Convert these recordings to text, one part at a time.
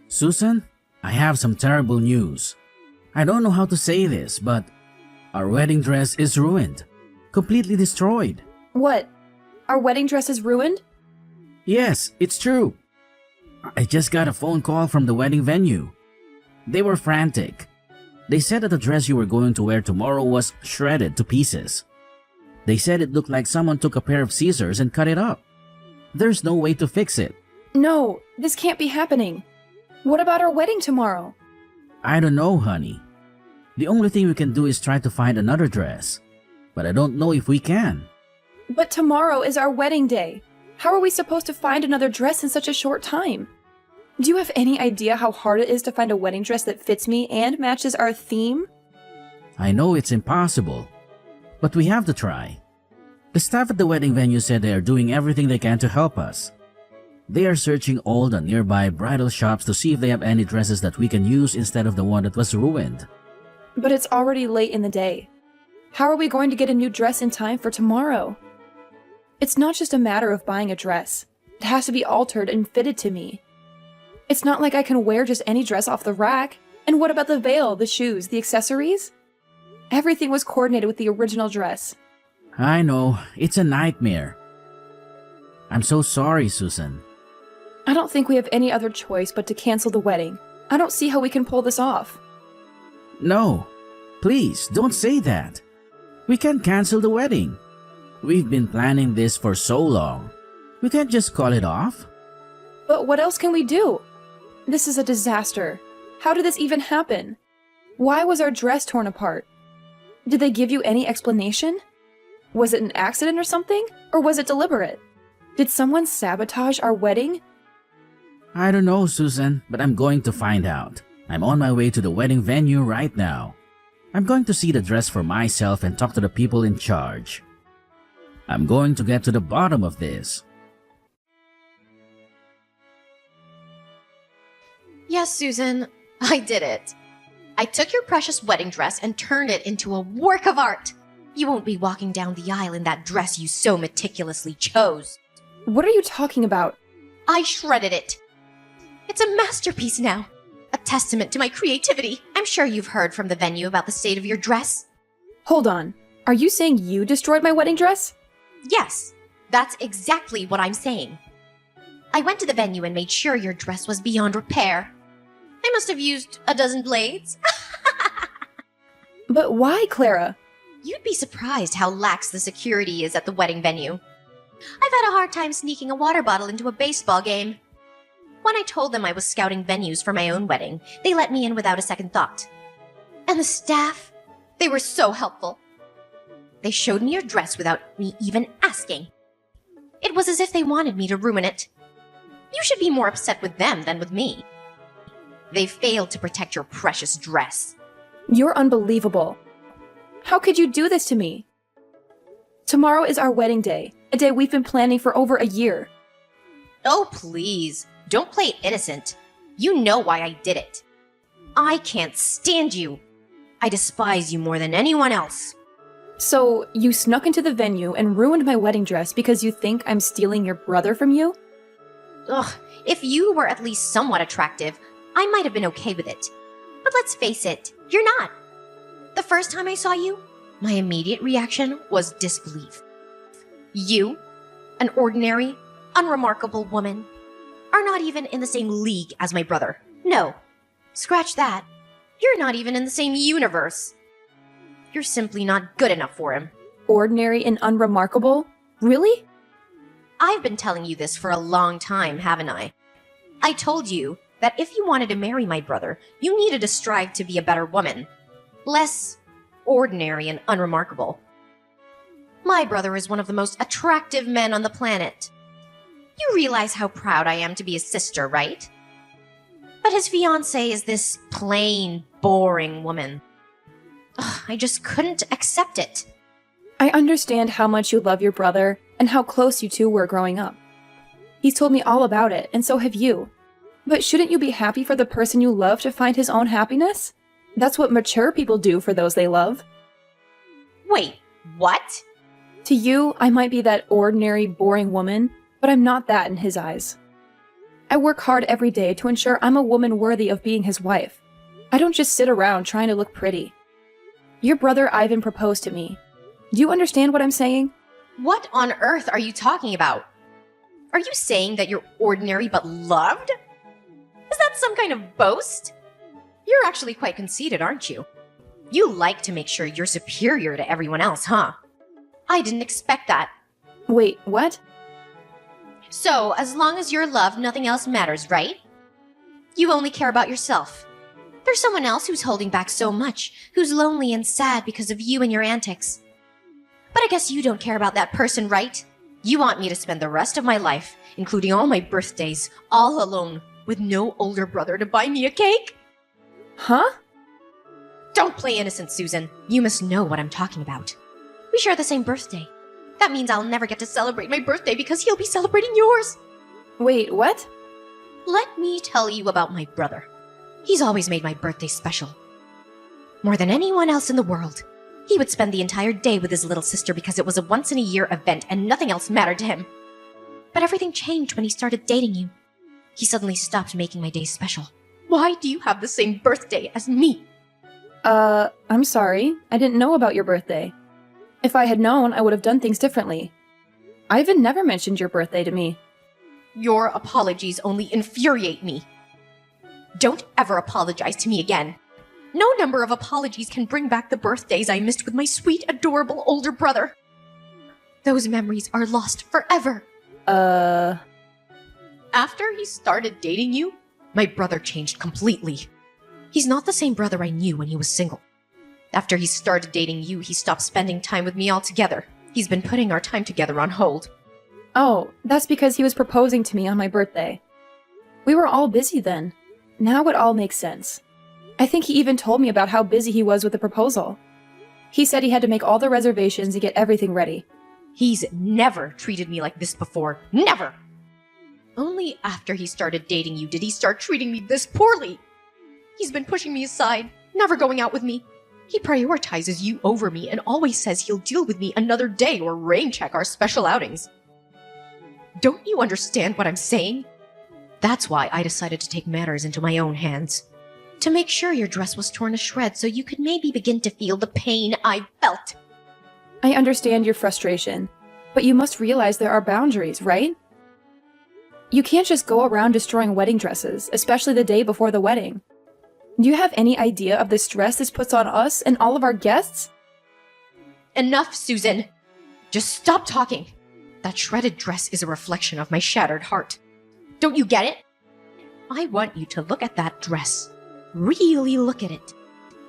Susan, I have some terrible news. I don't know how to say this, but our wedding dress is ruined. Completely destroyed. What? Our wedding dress is ruined? Yes, it's true. I just got a phone call from the wedding venue. They were frantic. They said that the dress you were going to wear tomorrow was shredded to pieces. They said it looked like someone took a pair of scissors and cut it up. There's no way to fix it. No, this can't be happening. What about our wedding tomorrow? I don't know, honey. The only thing we can do is try to find another dress. But I don't know if we can. But tomorrow is our wedding day. How are we supposed to find another dress in such a short time? Do you have any idea how hard it is to find a wedding dress that fits me and matches our theme? I know it's impossible, but we have to try. The staff at the wedding venue said they are doing everything they can to help us. They are searching all the nearby bridal shops to see if they have any dresses that we can use instead of the one that was ruined. But it's already late in the day. How are we going to get a new dress in time for tomorrow? It's not just a matter of buying a dress. It has to be altered and fitted to me. It's not like I can wear just any dress off the rack. And what about the veil, the shoes, the accessories? Everything was coordinated with the original dress. I know, it's a nightmare. I'm so sorry, Susan. I don't think we have any other choice but to cancel the wedding. I don't see how we can pull this off. No, please don't say that. We can't cancel the wedding. We've been planning this for so long. We can't just call it off. But what else can we do? This is a disaster. How did this even happen? Why was our dress torn apart? Did they give you any explanation? Was it an accident or something? Or was it deliberate? Did someone sabotage our wedding? I don't know, Susan, but I'm going to find out. I'm on my way to the wedding venue right now. I'm going to see the dress for myself and talk to the people in charge. I'm going to get to the bottom of this. Yes, Susan, I did it. I took your precious wedding dress and turned it into a work of art. You won't be walking down the aisle in that dress you so meticulously chose. What are you talking about? I shredded it. It's a masterpiece now. A testament to my creativity. I'm sure you've heard from the venue about the state of your dress. Hold on. Are you saying you destroyed my wedding dress? Yes, that's exactly what I'm saying. I went to the venue and made sure your dress was beyond repair. I must have used a dozen blades. But why, Clara? You'd be surprised how lax the security is at the wedding venue. I've had a hard time sneaking a water bottle into a baseball game. When I told them I was scouting venues for my own wedding, they let me in without a second thought. And the staff, they were so helpful. They showed me your dress without me even asking. It was as if they wanted me to ruin it. You should be more upset with them than with me. They failed to protect your precious dress. You're unbelievable. How could you do this to me? Tomorrow is our wedding day, a day we've been planning for over a year. Oh, please. Don't play innocent. You know why I did it. I can't stand you. I despise you more than anyone else. So, you snuck into the venue and ruined my wedding dress because you think I'm stealing your brother from you? Ugh, if you were at least somewhat attractive, I might have been okay with it. But let's face it, you're not. The first time I saw you, my immediate reaction was disbelief. You, an ordinary, unremarkable woman, are not even in the same league as my brother. No, scratch that. You're not even in the same universe. You're simply not good enough for him. Ordinary and unremarkable? Really? I've been telling you this for a long time, haven't I? I told you that if you wanted to marry my brother, you needed to strive to be a better woman. Less ordinary and unremarkable. My brother is one of the most attractive men on the planet. You realize how proud I am to be his sister, right? But his fiancée is this plain, boring woman. Ugh, I just couldn't accept it. I understand how much you love your brother and how close you two were growing up. He's told me all about it, and so have you. But shouldn't you be happy for the person you love to find his own happiness? That's what mature people do for those they love. Wait, what? To you, I might be that ordinary, boring woman, but I'm not that in his eyes. I work hard every day to ensure I'm a woman worthy of being his wife. I don't just sit around trying to look pretty. Your brother Ivan proposed to me. Do you understand what I'm saying? What on earth are you talking about? Are you saying that you're ordinary but loved? Is that some kind of boast? You're actually quite conceited, aren't you? You like to make sure you're superior to everyone else, huh? I didn't expect that. Wait, what? So, as long as you're loved, nothing else matters, right? You only care about yourself. There's someone else who's holding back so much, who's lonely and sad because of you and your antics. But I guess you don't care about that person, right? You want me to spend the rest of my life, including all my birthdays, all alone, with no older brother to buy me a cake? Huh? Don't play innocent, Susan. You must know what I'm talking about. We share the same birthday. That means I'll never get to celebrate my birthday because he'll be celebrating yours. Wait, what? Let me tell you about my brother. He's always made my birthday special. More than anyone else in the world. He would spend the entire day with his little sister because it was a once-in-a-year event and nothing else mattered to him. But everything changed when he started dating you. He suddenly stopped making my day special. Why do you have the same birthday as me? I'm sorry. I didn't know about your birthday. If I had known, I would have done things differently. Ivan never mentioned your birthday to me. Your apologies only infuriate me. Don't ever apologize to me again. No number of apologies can bring back the birthdays I missed with my sweet, adorable older brother. Those memories are lost forever. After he started dating you, my brother changed completely. He's not the same brother I knew when he was single. After he started dating you, he stopped spending time with me altogether. He's been putting our time together on hold. Oh, that's because he was proposing to me on my birthday. We were all busy then. Now it all makes sense. I think he even told me about how busy he was with the proposal. He said he had to make all the reservations and get everything ready. He's never treated me like this before. Never! Only after he started dating you did he start treating me this poorly. He's been pushing me aside, never going out with me. He prioritizes you over me and always says he'll deal with me another day or rain check our special outings. Don't you understand what I'm saying? That's why I decided to take matters into my own hands. To make sure your dress was torn to shreds so you could maybe begin to feel the pain I felt. I understand your frustration, but you must realize there are boundaries, right? You can't just go around destroying wedding dresses, especially the day before the wedding. Do you have any idea of the stress this puts on us and all of our guests? Enough, Susan. Just stop talking. That shredded dress is a reflection of my shattered heart. Don't you get it? I want you to look at that dress. Really look at it.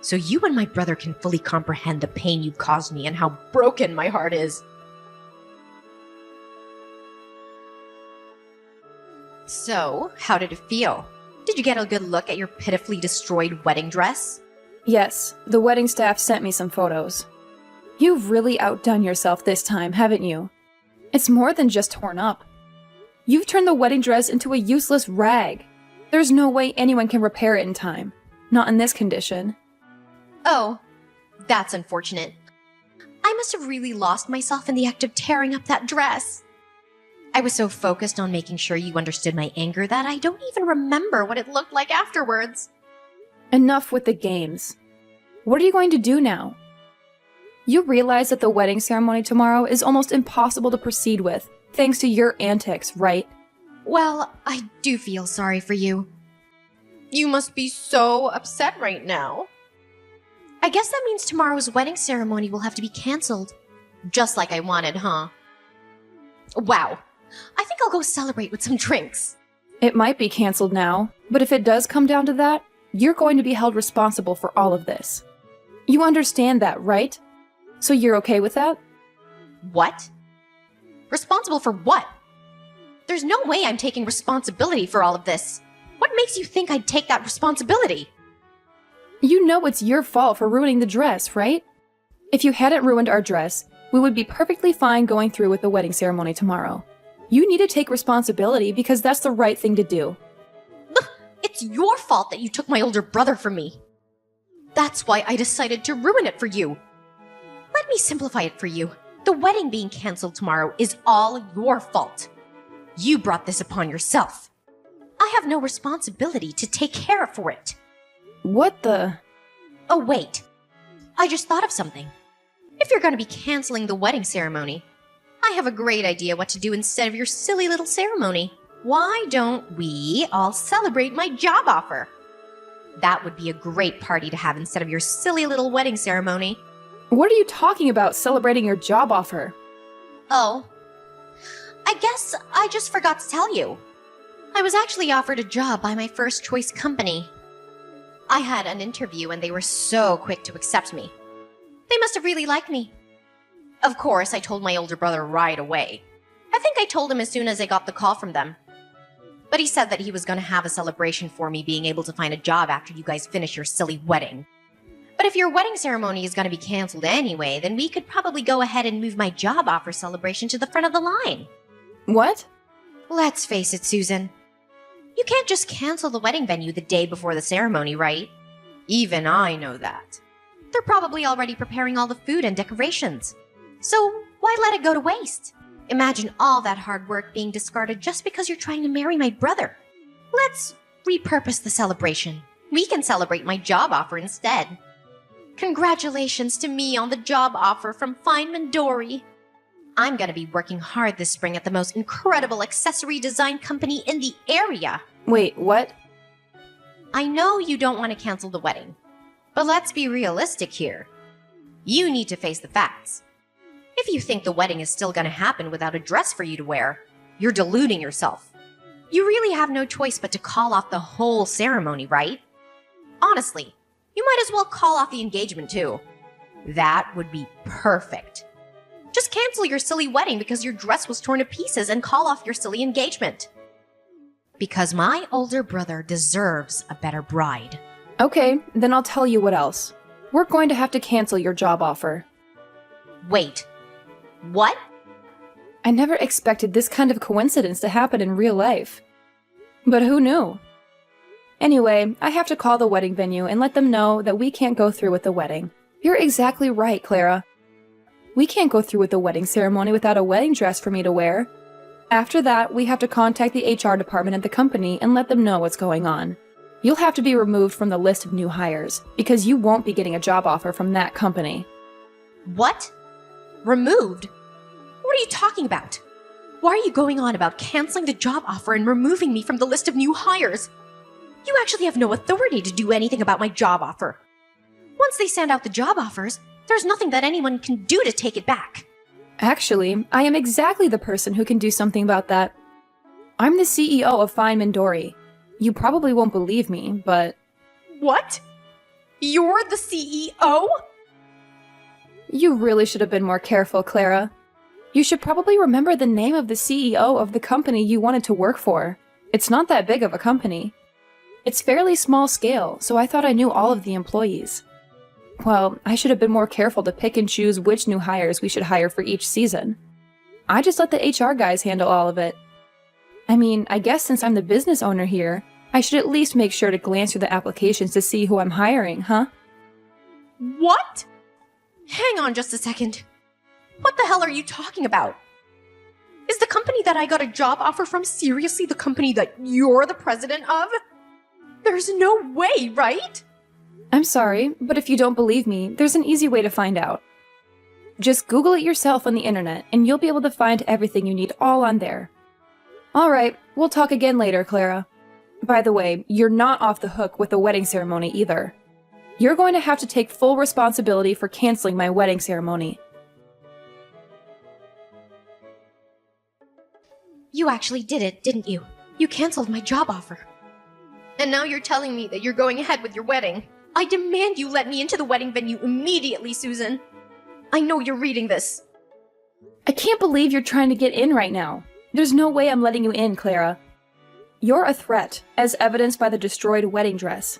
So you and my brother can fully comprehend the pain you caused me and how broken my heart is. So, how did it feel? Did you get a good look at your pitifully destroyed wedding dress? Yes, the wedding staff sent me some photos. You've really outdone yourself this time, haven't you? It's more than just torn up. You've turned the wedding dress into a useless rag. There's no way anyone can repair it in time. Not in this condition. Oh, that's unfortunate. I must have really lost myself in the act of tearing up that dress. I was so focused on making sure you understood my anger that I don't even remember what it looked like afterwards. Enough with the games. What are you going to do now? You realize that the wedding ceremony tomorrow is almost impossible to proceed with, thanks to your antics, right? Well, I do feel sorry for you. You must be so upset right now. I guess that means tomorrow's wedding ceremony will have to be cancelled. Just like I wanted, huh? Wow. I think I'll go celebrate with some drinks. It might be cancelled now, but if it does come down to that, you're going to be held responsible for all of this. You understand that, right? So you're okay with that? What? Responsible for what? There's no way I'm taking responsibility for all of this. What makes you think I'd take that responsibility? You know it's your fault for ruining the dress, right? If you hadn't ruined our dress, we would be perfectly fine going through with the wedding ceremony tomorrow. You need to take responsibility because that's the right thing to do. It's your fault that you took my older brother from me. That's why I decided to ruin it for you. Let me simplify it for you. The wedding being canceled tomorrow is all your fault. You brought this upon yourself. I have no responsibility to take care for it. What the? Oh, wait. I just thought of something. If you're going to be canceling the wedding ceremony, I have a great idea what to do instead of your silly little ceremony. Why don't we all celebrate my job offer? That would be a great party to have instead of your silly little wedding ceremony. What are you talking about, celebrating your job offer? Oh, I guess I just forgot to tell you. I was actually offered a job by my first choice company. I had an interview and they were so quick to accept me. They must have really liked me. Of course, I told my older brother right away. I think I told him as soon as I got the call from them. But he said that he was going to have a celebration for me being able to find a job after you guys finish your silly wedding. But if your wedding ceremony is going to be canceled anyway, then we could probably go ahead and move my job offer celebration to the front of the line. What? Let's face it, Susan. You can't just cancel the wedding venue the day before the ceremony, right? Even I know that. They're probably already preparing all the food and decorations. So why let it go to waste? Imagine all that hard work being discarded just because you're trying to marry my brother. Let's repurpose the celebration. We can celebrate my job offer instead. Congratulations to me on the job offer from Feynman Dory. I'm going to be working hard this spring at the most incredible accessory design company in the area. Wait, what? I know you don't want to cancel the wedding, but let's be realistic here. You need to face the facts. If you think the wedding is still going to happen without a dress for you to wear, you're deluding yourself. You really have no choice but to call off the whole ceremony, right? Honestly, you might as well call off the engagement too. That would be perfect. Just cancel your silly wedding because your dress was torn to pieces and call off your silly engagement. Because my older brother deserves a better bride. Okay, then I'll tell you what else. We're going to have to cancel your job offer. Wait. What? I never expected this kind of coincidence to happen in real life. But who knew? Anyway, I have to call the wedding venue and let them know that we can't go through with the wedding. You're exactly right, Clara. We can't go through with the wedding ceremony without a wedding dress for me to wear. After that, we have to contact the HR department at the company and let them know what's going on. You'll have to be removed from the list of new hires, because you won't be getting a job offer from that company. What? Removed? What are you talking about? Why are you going on about canceling the job offer and removing me from the list of new hires? You actually have no authority to do anything about my job offer. Once they send out the job offers, there's nothing that anyone can do to take it back. Actually, I am exactly the person who can do something about that. I'm the CEO of Feynman Dory. You probably won't believe me, but... What? You're the CEO? You really should have been more careful, Clara. You should probably remember the name of the CEO of the company you wanted to work for. It's not that big of a company. It's fairly small scale, so I thought I knew all of the employees. Well, I should have been more careful to pick and choose which new hires we should hire for each season. I just let the HR guys handle all of it. I mean, I guess since I'm the business owner here, I should at least make sure to glance through the applications to see who I'm hiring, huh? What? Hang on just a second. What the hell are you talking about? Is the company that I got a job offer from seriously the company that you're the president of? There's no way, right? I'm sorry, but if you don't believe me, there's an easy way to find out. Just Google it yourself on the internet, and you'll be able to find everything you need all on there. Alright, we'll talk again later, Clara. By the way, you're not off the hook with the wedding ceremony either. You're going to have to take full responsibility for canceling my wedding ceremony. You actually did it, didn't you? You canceled my job offer. And now you're telling me that you're going ahead with your wedding. I demand you let me into the wedding venue immediately, Susan. I know you're reading this. I can't believe you're trying to get in right now. There's no way I'm letting you in, Clara. You're a threat, as evidenced by the destroyed wedding dress.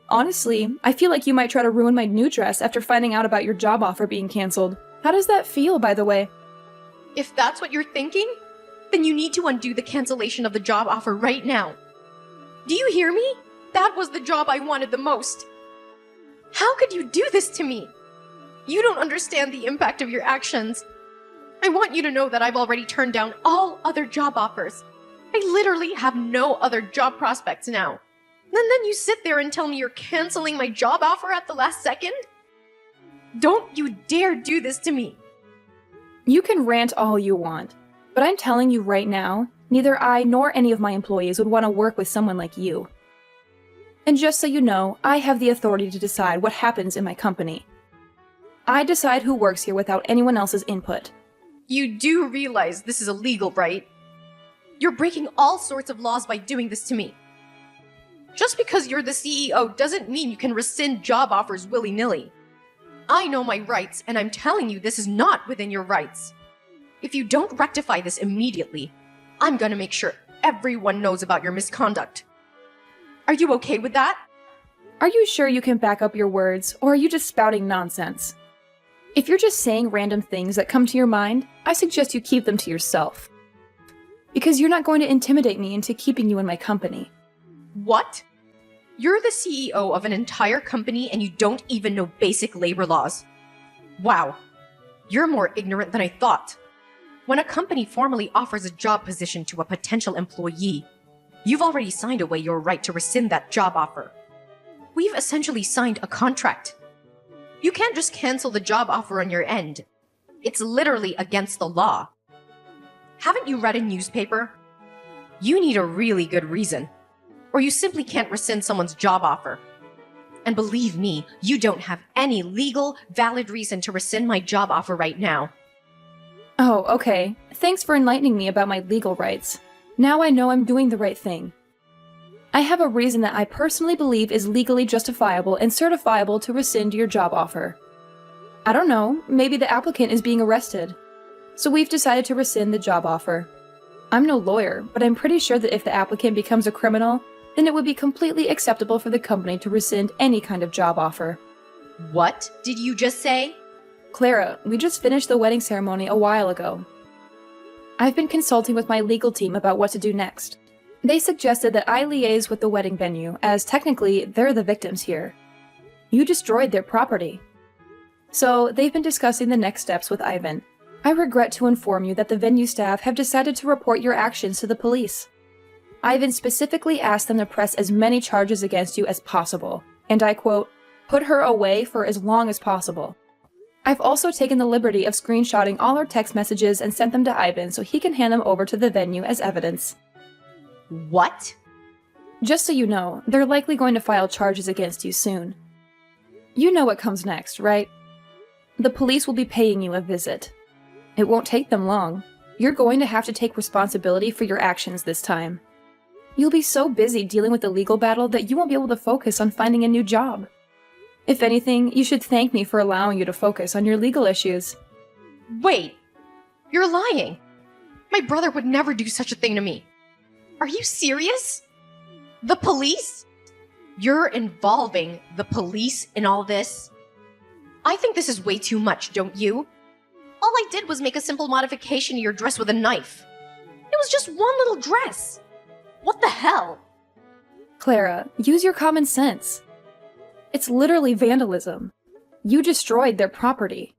Honestly, I feel like you might try to ruin my new dress after finding out about your job offer being canceled. How does that feel, by the way? If that's what you're thinking, then you need to undo the cancellation of the job offer right now. Do you hear me? That was the job I wanted the most. How could you do this to me? You don't understand the impact of your actions. I want you to know that I've already turned down all other job offers. I literally have no other job prospects now. And then you sit there and tell me you're canceling my job offer at the last second? Don't you dare do this to me. You can rant all you want, but I'm telling you right now, neither I nor any of my employees would want to work with someone like you. And just so you know, I have the authority to decide what happens in my company. I decide who works here without anyone else's input. You do realize this is illegal, right? You're breaking all sorts of laws by doing this to me. Just because you're the CEO doesn't mean you can rescind job offers willy-nilly. I know my rights, and I'm telling you this is not within your rights. If you don't rectify this immediately, I'm gonna make sure everyone knows about your misconduct. Are you okay with that? Are you sure you can back up your words, or are you just spouting nonsense? If you're just saying random things that come to your mind, I suggest you keep them to yourself. Because you're not going to intimidate me into keeping you in my company. What? You're the CEO of an entire company and you don't even know basic labor laws. Wow. You're more ignorant than I thought. When a company formally offers a job position to a potential employee, you've already signed away your right to rescind that job offer. We've essentially signed a contract. You can't just cancel the job offer on your end. It's literally against the law. Haven't you read a newspaper? You need a really good reason, or you simply can't rescind someone's job offer. And believe me, you don't have any legal, valid reason to rescind my job offer right now. Oh, okay. Thanks for enlightening me about my legal rights. Now I know I'm doing the right thing. I have a reason that I personally believe is legally justifiable and certifiable to rescind your job offer. I don't know, maybe the applicant is being arrested. So we've decided to rescind the job offer. I'm no lawyer, but I'm pretty sure that if the applicant becomes a criminal, then it would be completely acceptable for the company to rescind any kind of job offer. What did you just say? Clara, we just finished the wedding ceremony a while ago. I've been consulting with my legal team about what to do next. They suggested that I liaise with the wedding venue, as technically they're the victims here. You destroyed their property. So they've been discussing the next steps with Ivan. I regret to inform you that the venue staff have decided to report your actions to the police. Ivan specifically asked them to press as many charges against you as possible, and I quote, "put her away for as long as possible." I've also taken the liberty of screenshotting all our text messages and sent them to Ivan so he can hand them over to the venue as evidence. What? Just so you know, they're likely going to file charges against you soon. You know what comes next, right? The police will be paying you a visit. It won't take them long. You're going to have to take responsibility for your actions this time. You'll be so busy dealing with the legal battle that you won't be able to focus on finding a new job. If anything, you should thank me for allowing you to focus on your legal issues. Wait, you're lying. My brother would never do such a thing to me. Are you serious? The police? You're involving the police in all this? I think this is way too much, don't you? All I did was make a simple modification to your dress with a knife. It was just one little dress. What the hell? Clara, use your common sense. It's literally vandalism. You destroyed their property.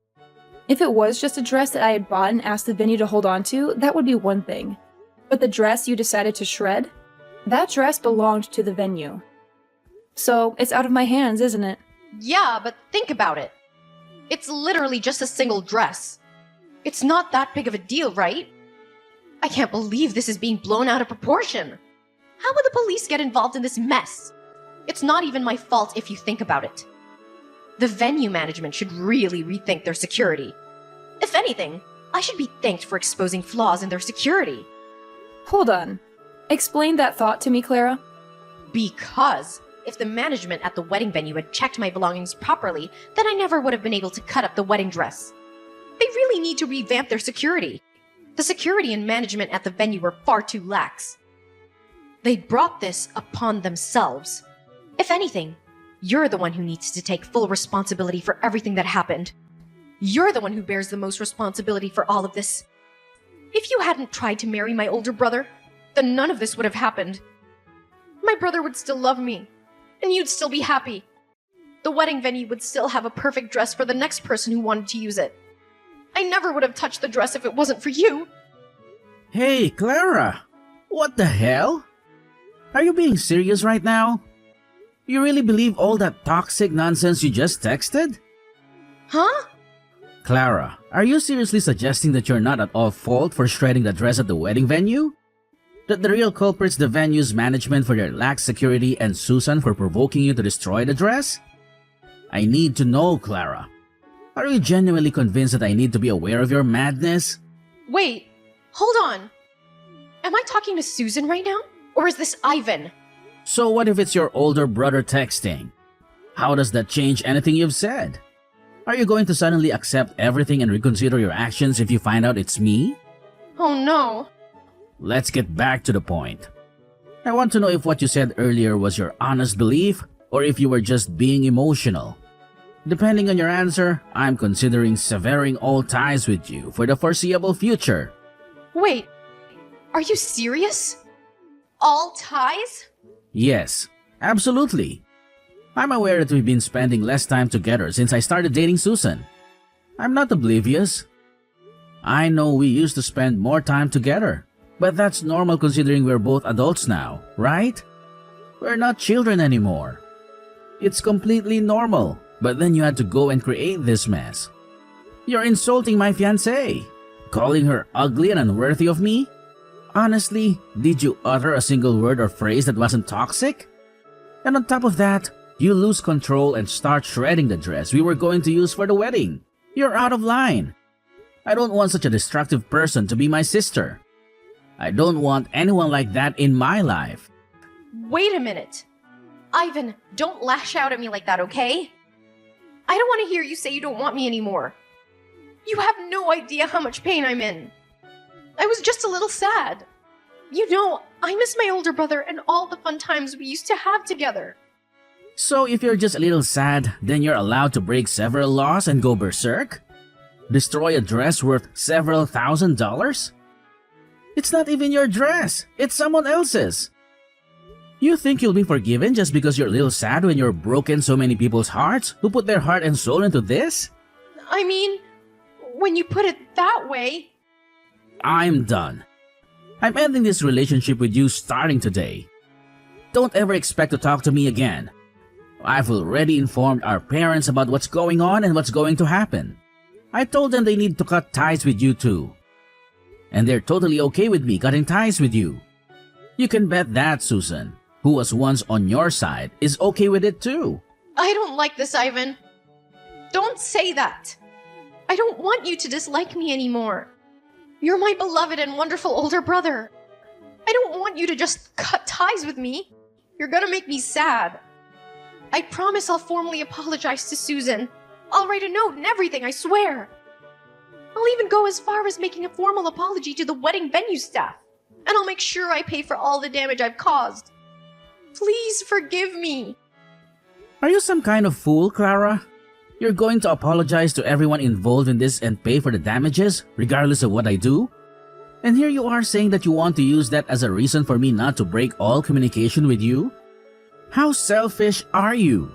If it was just a dress that I had bought and asked the venue to hold on to, that would be one thing. But the dress you decided to shred? That dress belonged to the venue. So, it's out of my hands, isn't it? Yeah, but think about it. It's literally just a single dress. It's not that big of a deal, right? I can't believe this is being blown out of proportion. How would the police get involved in this mess? It's not even my fault if you think about it. The venue management should really rethink their security. If anything, I should be thanked for exposing flaws in their security. Hold on. Explain that thought to me, Clara. Because if the management at the wedding venue had checked my belongings properly, then I never would have been able to cut up the wedding dress. They really need to revamp their security. The security and management at the venue were far too lax. They brought this upon themselves. If anything, you're the one who needs to take full responsibility for everything that happened. You're the one who bears the most responsibility for all of this. If you hadn't tried to marry my older brother, then none of this would have happened. My brother would still love me, and you'd still be happy. The wedding venue would still have a perfect dress for the next person who wanted to use it. I never would have touched the dress if it wasn't for you. Hey, Clara! What the hell? Are you being serious right now? You really believe all that toxic nonsense you just texted? Huh? Clara, are you seriously suggesting that you're not at all fault for shredding the dress at the wedding venue? That the real culprit's the venue's management for their lax security and Susan for provoking you to destroy the dress? I need to know, Clara. Are you genuinely convinced that I need to be aware of your madness? Wait, hold on. Am I talking to Susan right now? Or is this Ivan? So what if it's your older brother texting? How does that change anything you've said? Are you going to suddenly accept everything and reconsider your actions if you find out it's me? Oh no. Let's get back to the point. I want to know if what you said earlier was your honest belief or if you were just being emotional. Depending on your answer, I'm considering severing all ties with you for the foreseeable future. Wait, are you serious? All ties? Yes, absolutely. I'm aware that we've been spending less time together since I started dating Susan. I'm not oblivious. I know we used to spend more time together, but that's normal considering we're both adults now, right? We're not children anymore. It's completely normal, but then you had to go and create this mess. You're insulting my fiancée, calling her ugly and unworthy of me? Honestly, did you utter a single word or phrase that wasn't toxic? And on top of that, you lose control and start shredding the dress we were going to use for the wedding. You're out of line. I don't want such a destructive person to be my sister. I don't want anyone like that in my life. Wait a minute. Ivan, don't lash out at me like that, okay? I don't want to hear you say you don't want me anymore. You have no idea how much pain I'm in. I was just a little sad. You know, I miss my older brother and all the fun times we used to have together. So if you're just a little sad, then you're allowed to break several laws and go berserk? Destroy a dress worth several $1,000s? It's not even your dress, it's someone else's. You think you'll be forgiven just because you're a little sad when you're broken so many people's hearts who put their heart and soul into this? I mean, when you put it that way... I'm done. I'm ending this relationship with you starting today. Don't ever expect to talk to me again. I've already informed our parents about what's going on and what's going to happen. I told them they need to cut ties with you too. And they're totally okay with me cutting ties with you. You can bet that Susan, who was once on your side, is okay with it too. I don't like this, Ivan. Don't say that. I don't want you to dislike me anymore. You're my beloved and wonderful older brother. I don't want you to just cut ties with me. You're gonna make me sad. I promise I'll formally apologize to Susan. I'll write a note and everything, I swear. I'll even go as far as making a formal apology to the wedding venue staff. And I'll make sure I pay for all the damage I've caused. Please forgive me. Are you some kind of fool, Clara? You're going to apologize to everyone involved in this and pay for the damages, regardless of what I do? And here you are saying that you want to use that as a reason for me not to break all communication with you? How selfish are you?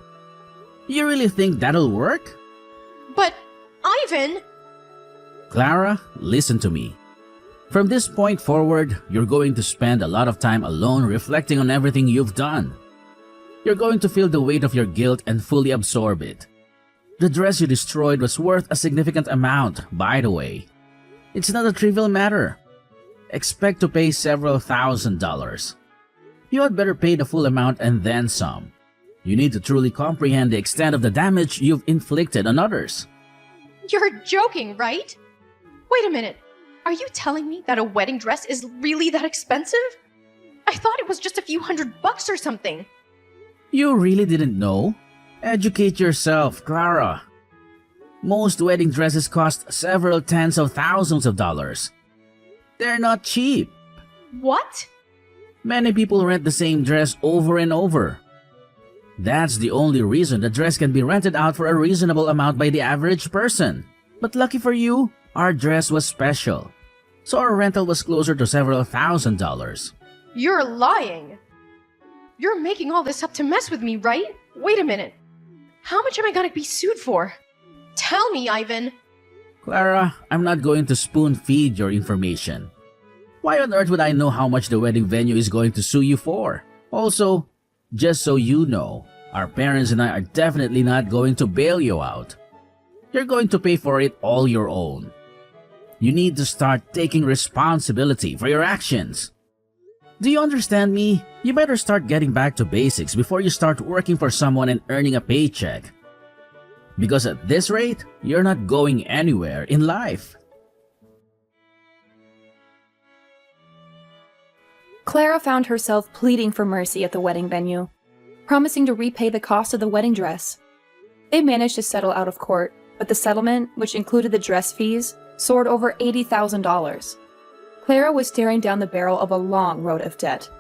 You really think that'll work? But, Ivan... Clara, listen to me. From this point forward, you're going to spend a lot of time alone reflecting on everything you've done. You're going to feel the weight of your guilt and fully absorb it. The dress you destroyed was worth a significant amount, by the way. It's not a trivial matter. Expect to pay several $1,000s. You had better pay the full amount and then some. You need to truly comprehend the extent of the damage you've inflicted on others. You're joking, right? Wait a minute. Are you telling me that a wedding dress is really that expensive? I thought it was just a few $100 or something. You really didn't know? Educate yourself, Clara. Most wedding dresses cost several tens of thousands of dollars. They're not cheap. What? Many people rent the same dress over and over. That's the only reason the dress can be rented out for a reasonable amount by the average person. But lucky for you, our dress was special. So our rental was closer to several $1,000s. You're lying. You're making all this up to mess with me, right? Wait a minute. How much am I gonna be sued for? Tell me, Ivan. Clara, I'm not going to spoon feed your information. Why on earth would I know how much the wedding venue is going to sue you for? Also, just so you know, our parents and I are definitely not going to bail you out. You're going to pay for it all your own. You need to start taking responsibility for your actions. Do you understand me? You better start getting back to basics before you start working for someone and earning a paycheck. Because at this rate, you're not going anywhere in life. Clara found herself pleading for mercy at the wedding venue, promising to repay the cost of the wedding dress. They managed to settle out of court, but the settlement, which included the dress fees, soared over $80,000. Clara was staring down the barrel of a long road of debt.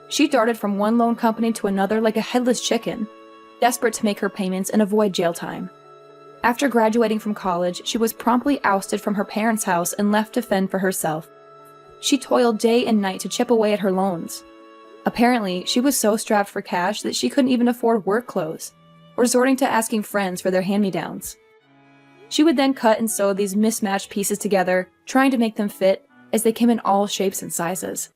She darted from one loan company to another like a headless chicken, desperate to make her payments and avoid jail time. After graduating from college, she was promptly ousted from her parents' house and left to fend for herself. She toiled day and night to chip away at her loans. Apparently, she was so strapped for cash that she couldn't even afford work clothes, resorting to asking friends for their hand-me-downs. She would then cut and sew these mismatched pieces together, trying to make them fit, as they came in all shapes and sizes.